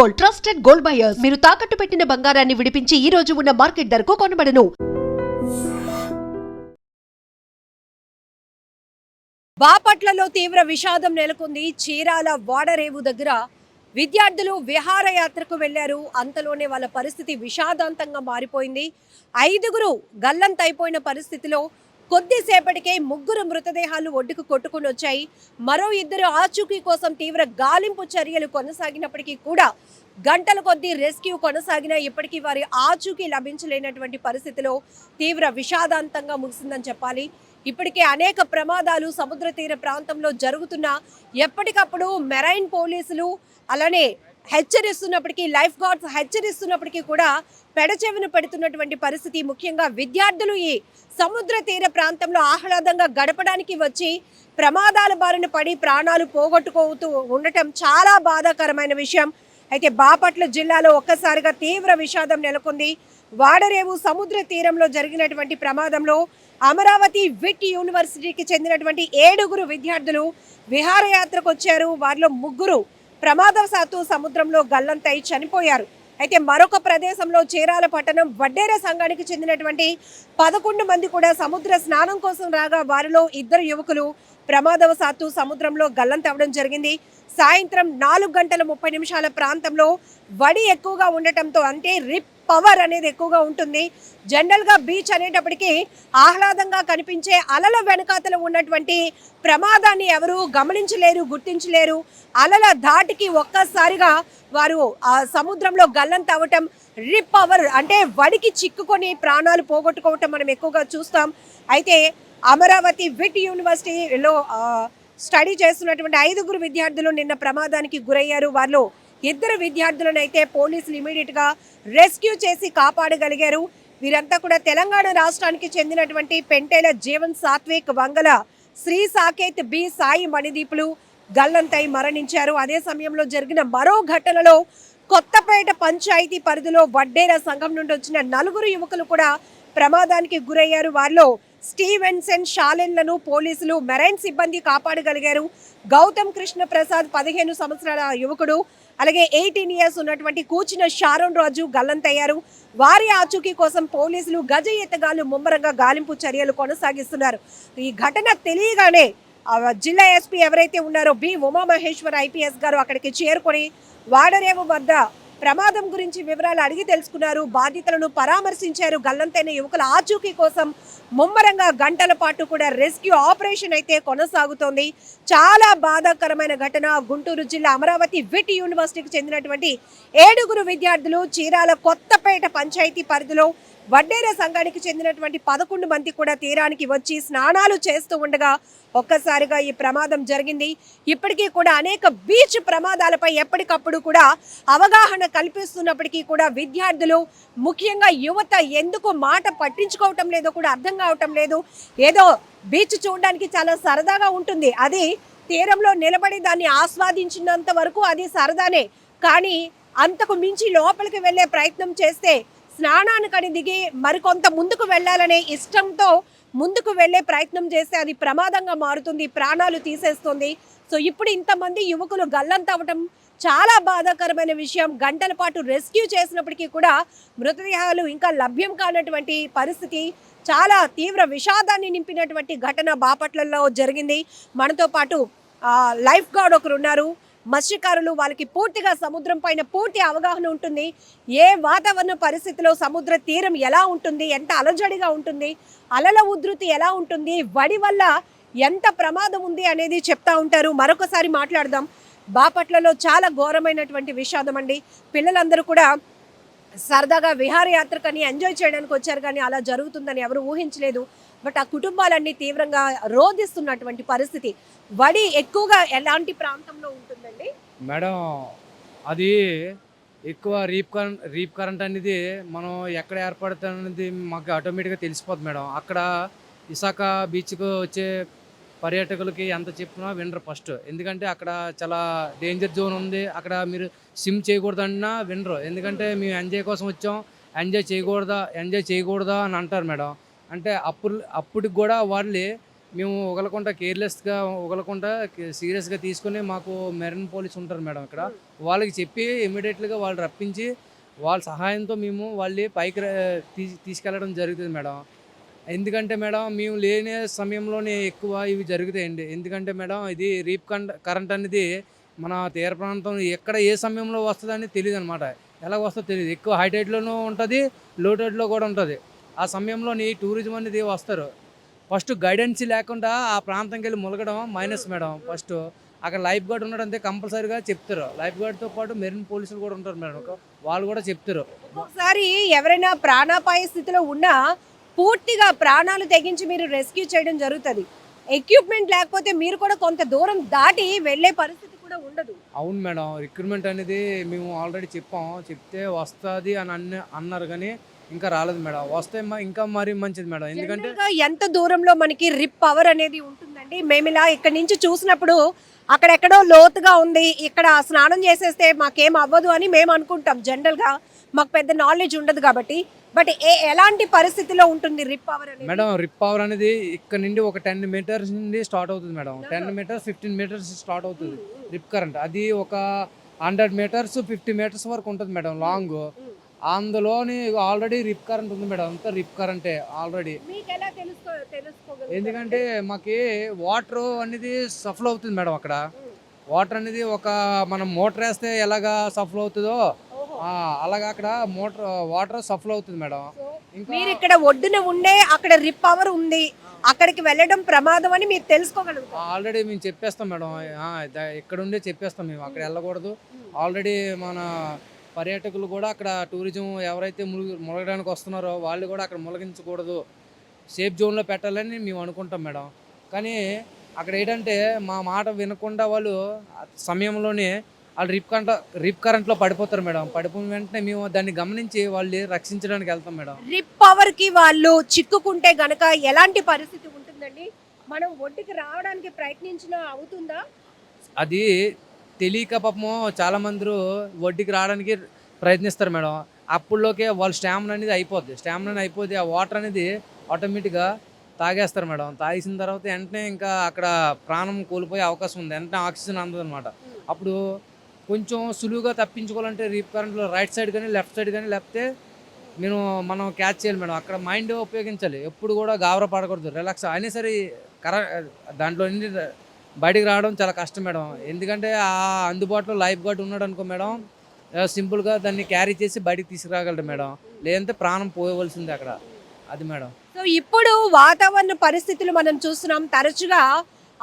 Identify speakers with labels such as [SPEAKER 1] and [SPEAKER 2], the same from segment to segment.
[SPEAKER 1] Gold, trusted gold buyers. మీరు తాకట్టు పెట్టిన బంగారాన్ని విడిపించి ఈ రోజు ఉన్న మార్కెట్ ధరకు కొనబడను.
[SPEAKER 2] బాపట్లలో తీవ్ర విషాదం నెలకొంది. చీరాల వాడరేవు దగ్గర విద్యార్థులు విహారయాత్రకు వెళ్లారు. అంతలోనే వాళ్ళ పరిస్థితి విషాదాంతంగా మారిపోయింది. 5గురు గల్లంతైపోయిన పరిస్థితిలో కొద్దిసేపటికే 3 మృతదేహాలు ఒడ్డుకు కొట్టుకుని వచ్చాయి. మరో 2 ఆచూకీ కోసం తీవ్ర గాలింపు చర్యలు కొనసాగినప్పటికీ కూడా గంటల కొద్దీ రెస్క్యూ కొనసాగినా ఇప్పటికీ వారి ఆచూకీ లభించలేనటువంటి పరిస్థితిలో తీవ్ర విషాదాంతంగా ముగిసిందని చెప్పాలి. ఇప్పటికే అనేక ప్రమాదాలు సముద్ర తీర ప్రాంతంలో జరుగుతున్నా ఎప్పటికప్పుడు మెరైన్ పోలీసులు అలానే హెచ్చరిస్తున్నప్పటికీ, లైఫ్ గార్డ్స్ హెచ్చరిస్తున్నప్పటికీ కూడా పెడచెవిన పెడుతున్నటువంటి పరిస్థితి. ముఖ్యంగా విద్యార్థులు ఈ సముద్ర తీర ప్రాంతంలో ఆహ్లాదంగా గడపడానికి వచ్చి ప్రమాదాల బారిన పడి ప్రాణాలు పోగొట్టుకోతూ ఉండటం చాలా బాధాకరమైన విషయం. అయితే బాపట్ల జిల్లాలో ఒక్కసారిగా తీవ్ర విషాదం నెలకొంది. వాడరేవు సముద్ర తీరంలో జరిగినటువంటి ప్రమాదంలో అమరావతి విట్ యూనివర్సిటీకి చెందినటువంటి 7గురు విద్యార్థులు విహారయాత్రకు వచ్చారు. వారిలో 3 ప్రమాదవశాత్తు సముద్రంలో గల్లంతై చనిపోయారు. అయితే మరొక ప్రదేశంలో చీరాల పట్టణం వడ్డేర సంఘానికి చెందినటువంటి 11 మంది కూడా సముద్ర స్నానం కోసం రాగా వారిలో 2 యువకులు ప్రమాదవశాత్తు సముద్రంలో గల్లంతవ్వడం జరిగింది. సాయంత్రం 4:30 ప్రాంతంలో వడి ఎక్కువగా ఉండటంతో, అంటే రిప్ పవర్ అనేది ఎక్కువగా ఉంటుంది. జనరల్గా బీచ్ అనేటప్పటికీ ఆహ్లాదంగా కనిపించే అలల వెనకాతల ఉన్నటువంటి ప్రమాదాన్ని ఎవరు గమనించలేరు, గుర్తించలేరు. అలల ధాటికి ఒక్కసారిగా వారు ఆ సముద్రంలో గల్లంతవ్వటం, రిప్ పవర్ అంటే వడికి చిక్కుకొని ప్రాణాలు పోగొట్టుకోవటం మనం ఎక్కువగా చూస్తాం. అయితే అమరావతి విట్ యూనివర్సిటీలో స్టడీ చేస్తున్నటువంటి 5గురు విద్యార్థులు నిన్న ప్రమాదానికి గురయ్యారు. వారిలో 2 విద్యార్థులను అయితే పోలీసులు ఇమీడియట్గా రెస్క్యూ చేసి కాపాడగలిగారు. వీరంతా కూడా తెలంగాణ రాష్ట్రానికి చెందినటువంటి పెంటేల జీవన్ సాత్విక్, వంగల శ్రీ సాకేత్ బి సాయి మణిదీపులు గల్లంతై మరణించారు. అదే సమయంలో జరిగిన మరో ఘటనలో కొత్తపేట పంచాయతీ పరిధిలో వడ్డేర సంఘం నుండి వచ్చిన 4 యువకులు కూడా ప్రమాదానికి గురయ్యారు. వారిలో స్టీవెన్సన్, షాలెన్లను పోలీసులు, మెరైన్ సిబ్బంది కాపాడగలిగారు. గౌతమ్ కృష్ణ ప్రసాద్ 15 సంవత్సరాల యువకుడు, అలాగే 18 ఇయర్స్ ఉన్నటువంటి కూచిన షారోన్ రాజు గల్లంతయ్యారు. వారి ఆచూకీ కోసం పోలీసులు గజ ఎత్తగాళ్లు ముమ్మరంగా గాలింపు చర్యలు కొనసాగిస్తున్నారు. ఈ ఘటన తెలియగానే జిల్లా ఎస్పీ ఎవరైతే ఉన్నారో బి ఉమామహేశ్వర్ ఐపీఎస్ గారు అక్కడికి చేరుకొని వాడరేవు వద్ద ప్రమాదం గురించి వివరాలు అడిగి తెలుసుకున్నారు. బాధితులను పరామర్శించారు. గల్లంతైన యువకుల ఆచూకీ కోసం ముమ్మరంగా గంటల పాటు కూడా రెస్క్యూ ఆపరేషన్ అయితే కొనసాగుతోంది. చాలా బాధాకరమైన ఘటన. గుంటూరు జిల్లా అమరావతి విట్ యూనివర్సిటీకి చెందినటువంటి 7గురు విద్యార్థులు చీరాల కొత్తపేట పంచాయతీ పరిధిలో వడ్డేర సంఘానికి చెందినటువంటి 11 మంది కూడా తీరానికి వచ్చి స్నానాలు చేస్తూ ఉండగా ఒక్కసారిగా ఈ ప్రమాదం జరిగింది. ఇప్పటికీ కూడా అనేక బీచ్ ప్రమాదాలపై ఎప్పటికప్పుడు కూడా అవగాహన కల్పిస్తున్నప్పటికీ కూడా విద్యార్థులు, ముఖ్యంగా యువత ఎందుకు మాట పట్టించుకోవటం లేదో కూడా అర్థం కావటం లేదు. ఏదో బీచ్ చూడడానికి చాలా సరదాగా ఉంటుంది, అది తీరంలో నిలబడి దాన్ని ఆస్వాదించినంత వరకు అది సరదానే. కానీ అంతకు మించి లోపలికి వెళ్ళే ప్రయత్నం చేస్తే, స్నానానికని దిగి మరికొంత ముందుకు వెళ్ళాలనే ఇష్టంతో ముందుకు వెళ్ళే ప్రయత్నం చేస్తే అది ప్రమాదంగా మారుతుంది, ప్రాణాలు తీసేస్తుంది. సో ఇప్పుడు ఇంతమంది యువకులు గల్లంతవ్వటం చాలా బాధాకరమైన విషయం. గంటల పాటు రెస్క్యూ చేసినప్పటికీ కూడా మృతదేహాలు ఇంకా లభ్యం కానటువంటి పరిస్థితి. చాలా తీవ్ర విషాదాన్ని నింపినటువంటి ఘటన బాపట్లలో జరిగింది. మనతో పాటు లైఫ్ గార్డ్ ఒకరు ఉన్నారు. మత్స్యకారులు, వాళ్ళకి పూర్తిగా సముద్రం పైన పూర్తి అవగాహన ఉంటుంది. ఏ వాతావరణ పరిస్థితిలో సముద్ర తీరం ఎలా ఉంటుంది, ఎంత అలజడిగా ఉంటుంది, అలల ఉధృతి ఎలా ఉంటుంది, వడి వల్ల ఎంత ప్రమాదం ఉంది అనేది చెప్తా ఉంటారు. మరొకసారి మాట్లాడదాం. బాపట్లలో చాలా ఘోరమైనటువంటి విషాదం అండి. పిల్లలందరూ కూడా సరదాగా విహారయాత్రకని ఎంజాయ్ చేయడానికి వచ్చారు, కానీ అలా జరుగుతుందని ఎవరు ఊహించలేదు. బట్ ఆ కుటుంబాలన్నీ తీవ్రంగా రోధిస్తున్నటువంటి పరిస్థితి. వడి ఎక్కువగా ఎలాంటి ప్రాంతంలో ఉంటుందండి
[SPEAKER 3] మేడం? అది ఎక్కువ రీప్ కరెంట్ అనేది మనం ఎక్కడ ఏర్పడుతుంది మాకు ఆటోమేటిక్గా తెలిసిపోతుంది మేడం. అక్కడ విశాఖ బీచ్కు వచ్చే పర్యాటకులకి ఎంత చెప్పినా వినరు ఫస్ట్. ఎందుకంటే అక్కడ చాలా డేంజర్ జోన్ ఉంది, అక్కడ మీరు స్విమ్ చేయకూడదన్నా వినరు. ఎందుకంటే మేము ఎంజాయ్ కోసం వచ్చాం, ఎంజాయ్ చేయకూడదా అని అంటారు మేడం. అంటే అప్పటికి కూడా వాళ్ళు మేము ఒకలకుండా కేర్లెస్గా ఒకలకుండా సీరియస్గా తీసుకుని, మాకు మెరైన్ పోలీస్ ఉంటారు మేడం ఇక్కడ, వాళ్ళకి చెప్పి ఇమ్మీడియట్గా వాళ్ళు రప్పించి వాళ్ళ సహాయంతో మేము వాళ్ళని పైకి తీసుకెళ్ళడం జరుగుతుంది మేడం. ఎందుకంటే మేడం మేము లేని సమయంలోనే ఎక్కువ ఇవి జరుగుతాయండి. ఎందుకంటే మేడం ఇది కరెంట్ అనేది మన తీర ప్రాంతం ఎక్కడ ఏ సమయంలో వస్తుందని తెలియదు అనమాట. ఎలా వస్తుందో తెలియదు. ఎక్కువ హై టైడ్లోనూ ఉంటుంది, లో టైడ్లో కూడా ఉంటుంది. ఆ సమయంలోని టూరిజం అనేది వస్తారు. ఫస్ట్ గైడెన్స్ లేకుండా ఆ ప్రాంతంకి వెళ్ళి ములగడం మైనస్ మేడం. ఫస్ట్ అక్కడ లైఫ్ గార్డ్ ఉన్నాడంటే కంపల్సరీగా చెప్తారు. లైఫ్ గార్డ్తో పాటు మెరైన్ పోలీసులు కూడా ఉంటారు మేడం. వాళ్ళు కూడా చెప్తారు.
[SPEAKER 2] ఒక్కొక్కసారి ఎవరైనా ప్రాణాపాయ స్థితిలో ఉన్నా పూర్తిగా ప్రాణాలు తెగించి మీరు రెస్క్యూ చేయడం జరుగుతుంది. ఎక్విప్మెంట్ లేకపోతే మీరు కూడా కొంత దూరం దాటి వెళ్ళే పరిస్థితి కూడా ఉండదు.
[SPEAKER 3] అవును మేడం. రిక్రూట్మెంట్ అనేది మేము ఆల్రెడీ చెప్తే వస్తుంది అని అన్నారు కానీ ఇంకా రాలేదు మేడం. వస్తే ఇంకా మరీ మంచిది మేడం. ఎందుకంటే
[SPEAKER 2] జనరల్గా ఎంత దూరంలో మనకి రిప్ పవర్ అనేది ఉంటుందండి? మేము ఇలా ఇక్కడ నుంచి చూసినప్పుడు అక్కడెక్కడో లోతుగా ఉంది, ఇక్కడ స్నానం చేసేస్తే మాకేం అవ్వదు అని మేము అనుకుంటాం. జనరల్గా మాకు పెద్ద నాలెడ్జ్ ఉండదు కాబట్టి. బట్ ఎలాంటి పరిస్థితిలో ఉంటుంది రిప్ పవర్ అనేది?
[SPEAKER 3] మేడం రిప్ పవర్ అనేది ఇక్కడ నుండి ఒక 10 మీటర్స్ నుండి స్టార్ట్ అవుతుంది మేడం. 10 మీటర్స్ 15 మీటర్స్ స్టార్ట్ అవుతుంది రిప్ కరెంట్. అది ఒక 100 మీటర్స్ 50 మీటర్స్ వరకు ఉంటుంది మేడం లాంగ్. అందులోని ఆల్రెడీ రిప్ కరెంట్ ఉంది మేడం. అంతా రిప్ కరెంటే ఆల్రెడీ. ఎందుకంటే మాకి వాటర్ అనేది సఫల్ అవుతుంది మేడం. అక్కడ వాటర్ అనేది ఒక మనం మోటార్ వేస్తే ఎలాగా సఫల్ అవుతుందో అలాగా అక్కడ వాటర్ సఫల్ అవుతుంది మేడం. ఇంకా
[SPEAKER 2] మీరు ఇక్కడ ఒడ్డున ఉండే అక్కడ రిప్ పవర్ ఉంది, అక్కడికి వెళ్ళడం ప్రమాదం అని మీరు తెలుసుకోగలుగుతారు.
[SPEAKER 3] ఆల్రెడీ మేము చెప్పేస్తాం మేడం. ఇక్కడ ఉండే చెప్పేస్తాం మేము అక్కడ వెళ్ళకూడదు. ఆల్రెడీ మన పర్యాటకులు కూడా అక్కడ టూరిజం ఎవరైతే మునగడానికి వస్తున్నారో వాళ్ళు కూడా అక్కడ మునగించకూడదు, సేఫ్ జోన్లో పెట్టాలని మేము అనుకుంటాం మేడం. కానీ అక్కడ ఏంటంటే మా మాట వినకుండా వాళ్ళు సమయంలోనే వాళ్ళు రిప్ కరెంట్లో పడిపోతారు మేడం. పడిపోయిన వెంటనే మేము దాన్ని గమనించి వాళ్ళు రక్షించడానికి వెళ్తాం మేడం.
[SPEAKER 2] రిప్ పవర్ కి వాళ్ళు చిక్కుకుంటే గనక ఎలాంటి పరిస్థితి ఉంటుందండి? మనం ఒడ్డుకి రావడానికి ప్రయత్నించినా అవుతుందా?
[SPEAKER 3] అది తెలియక పాపము చాలా మంది ఒడ్డుకి రావడానికి ప్రయత్నిస్తారు మేడం. అప్పుడులోకే వాళ్ళ స్టామినా అనేది అయిపోద్ది. ఆ వాటర్ అనేది ఆటోమేటిక్గా తాగేస్తారు మేడం. తాగేసిన తర్వాత వెంటనే ఇంకా అక్కడ ప్రాణం కోల్పోయే అవకాశం ఉంది. వెంటనే ఆక్సిజన్ అందదు అనమాట. అప్పుడు కొంచెం సులువుగా తప్పించుకోవాలంటే రీప్ కరెంట్లో రైట్ సైడ్ కానీ లెఫ్ట్ సైడ్ కానీ లేకపోతే మనం క్యాచ్ చేయాలి మేడం. అక్కడ మైండ్ ఉపయోగించాలి. ఎప్పుడు కూడా గాబరా పడకూడదు, రిలాక్స్ అయినా సరే దాంట్లో నుండి బయటికి రావడం చాలా కష్టం మేడం. ఎందుకంటే ఆ అందుబాటులో లైఫ్ గార్డ్ ఉన్నాడు అనుకో మేడం, సింపుల్గా దాన్ని క్యారీ చేసి బయటికి తీసుకురాగలరు మేడం. లేదంటే ప్రాణం పోయవలసిందే అక్కడ. అది మేడం.
[SPEAKER 2] సో ఇప్పుడు వాతావరణ పరిస్థితులు మనం చూస్తున్నాం. తరచుగా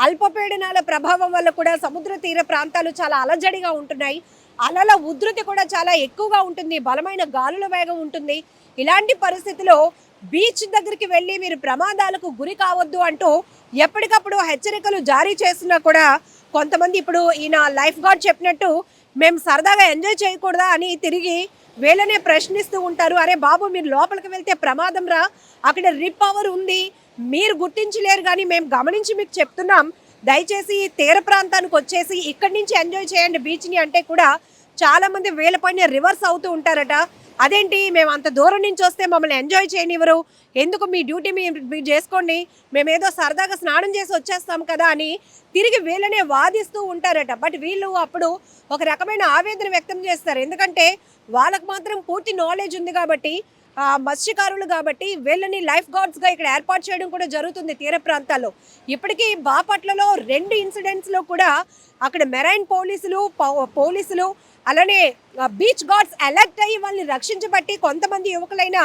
[SPEAKER 2] అల్పపీడనాల ప్రభావం వల్ల కూడా సముద్ర తీర ప్రాంతాలు చాలా అలజడిగా ఉంటున్నాయి. అలల ఉధృతి కూడా చాలా ఎక్కువగా ఉంటుంది, బలమైన గాలుల వేగం ఉంటుంది. ఇలాంటి పరిస్థితిలో బీచ్ దగ్గరికి వెళ్ళి మీరు ప్రమాదాలకు గురి కావద్దు అంటూ ఎప్పటికప్పుడు హెచ్చరికలు జారీ చేస్తున్నా కూడా కొంతమంది ఇప్పుడు ఈయన లైఫ్ గార్డ్ చెప్పినట్టు మేము సరదాగా ఎంజాయ్ చేయకూడదా అని తిరిగి వీళ్ళనే ప్రశ్నిస్తూ ఉంటారు. అరే బాబు, మీరు లోపలికి వెళ్తే ప్రమాదం రా, అక్కడ రిప్ పవర్ ఉంది, మీరు గుర్తించలేరు కానీ మేము గమనించి మీకు చెప్తున్నాం, దయచేసి తీర ప్రాంతానికి వచ్చేసి ఇక్కడి నుంచి ఎంజాయ్ చేయండి బీచ్ని అంటే కూడా చాలామంది వీళ్ళపైన రివర్స్ అవుతూ ఉంటారట. అదేంటి, మేము అంత దూరం నుంచి వస్తే మమ్మల్ని ఎంజాయ్ చేయనివ్వరు, ఎందుకు మీ డ్యూటీ మీరు చేసుకోండి, మేమేదో సరదాగా స్నానం చేసి వచ్చేస్తాం కదా అని తిరిగి వీళ్ళనే వాదిస్తూ ఉంటారట. బట్ వీళ్ళు అప్పుడు ఒక రకమైన ఆవేదన వ్యక్తం చేస్తారు. ఎందుకంటే వాళ్ళకు మాత్రం పూర్తి నాలెడ్జ్ ఉంది కాబట్టి, మత్స్యకారులు కాబట్టి వీళ్ళని లైఫ్ గార్డ్స్గా ఇక్కడ ఏర్పాటు చేయడం కూడా జరుగుతుంది తీర ప్రాంతాల్లో. ఇప్పటికీ బాపట్లలో 2 ఇన్సిడెంట్స్లో కూడా అక్కడ మెరైన్ పోలీసులు అలానే బీచ్ గార్డ్స్ అలర్ట్ అయ్యి వాళ్ళని రక్షించబట్టి కొంతమంది యువకులైన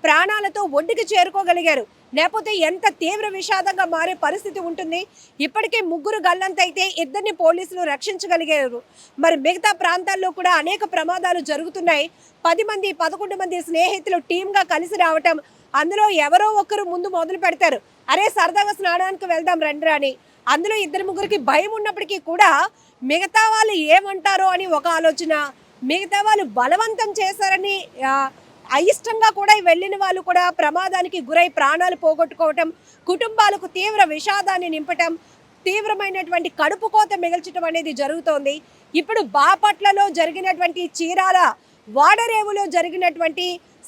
[SPEAKER 2] ప్రాణాలతో ఒడ్డుకి చేరుకోగలిగారు. లేకపోతే ఎంత తీవ్ర విషాదంగా మారే పరిస్థితి ఉంటుంది. ఇప్పటికే 3 గల్లంతైతే 2 పోలీసులు రక్షించగలిగారు. మరి మిగతా ప్రాంతాల్లో కూడా అనేక ప్రమాదాలు జరుగుతున్నాయి. 10 మంది 11 మంది స్నేహితులు టీమ్గా కలిసి రావటం, అందులో ఎవరో ఒకరు ముందు మొదలు పెడతారు, అరే సరదాగా స్నానానికి వెళ్దాం రండి అని. అందులో 2-3కి భయం ఉన్నప్పటికీ కూడా మిగతా వాళ్ళు ఏమంటారో అని ఒక ఆలోచన, మిగతా వాళ్ళు బలవంతం చేశారని అయిష్టంగా కూడా వెళ్ళిన వాళ్ళు కూడా ప్రమాదానికి గురై ప్రాణాలు పోగొట్టుకోవటం, కుటుంబాలకు తీవ్ర విషాదాన్ని నింపటం, తీవ్రమైనటువంటి కడుపు కోత మిగల్చడం అనేది జరుగుతోంది. ఇప్పుడు బాపట్లలో జరిగినటువంటి చీరాల వాడరేవులో జరిగినటువంటి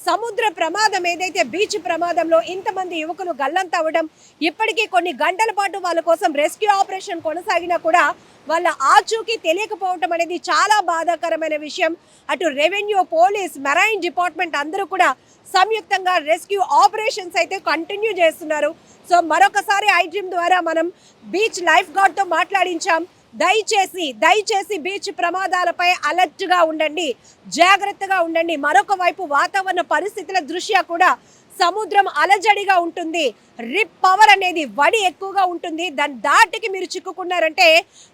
[SPEAKER 2] సముద్ర ప్రమాదం ఏదైతే బీచ్ ప్రమాదంలో ఇంతమంది యువకులు గల్లంతవ్వడం, ఇప్పటికీ కొన్ని గంటల పాటు వాళ్ళ కోసం రెస్క్యూ ఆపరేషన్ కొనసాగినా కూడా వాళ్ళ ఆచూకీ తెలియకపోవటం అనేది చాలా బాధాకరమైన విషయం. అటు రెవెన్యూ, పోలీస్, మెరైన్ డిపార్ట్మెంట్ అందరూ కూడా సంయుక్తంగా రెస్క్యూ ఆపరేషన్స్ అయితే కంటిన్యూ చేస్తున్నారు. సో మరొకసారి ఐ డ్రీమ్ ద్వారా మనం బీచ్ లైఫ్ గార్డ్తో మాట్లాడించాం. దయచేసి బీచ్ ప్రమాదాలపై అలర్ట్గా ఉండండి, జాగ్రత్తగా ఉండండి. మరొక వైపు వాతావరణ పరిస్థితుల దృష్ట్యా కూడా సముద్రం అలజడిగా ఉంటుంది, రిప్ పవర్ అనేది వడి ఎక్కువగా ఉంటుంది. దాని దాటికి మీరు చిక్కుకున్నారంటే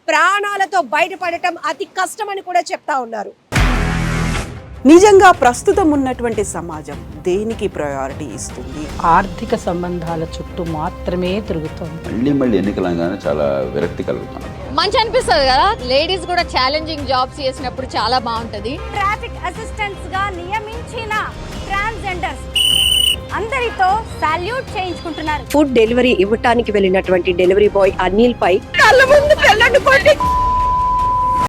[SPEAKER 2] ప్రాణాలతో బయటపడటం అతి కష్టమని కూడా చెప్తా ఉన్నారు.
[SPEAKER 4] నిజంగా ప్రస్తుతం ఉన్నటువంటి సమాజం దేనికి ప్రయారిటీ ఇస్తుంది?
[SPEAKER 5] ఆర్థిక సంబంధాల చుట్టూ మాత్రమే తిరుగుతోంది.
[SPEAKER 6] మళ్ళీ ఎన్నికలంగానే చాలా విరక్తి కలుగుతున్నాం.
[SPEAKER 7] మంచి అనిపిస్తుంది కదా, లేడీస్ కూడా ఛాలెంజింగ్ జాబ్స్ చేసినప్పుడు చాలా బాగుంటది.
[SPEAKER 8] ట్రాఫిక్ అసిస్టెంట్స్ గా నియమించిన ట్రాన్స్జెండర్స్ అందరితో సాల్యూట్ చేయించుకుంటున్నారు.
[SPEAKER 2] ఫుడ్ డెలివరీ ఇవ్వటానికి వెళ్ళినటువంటి డెలివరీ బాయ్ అనిల్ పై కళ్ళ ముందు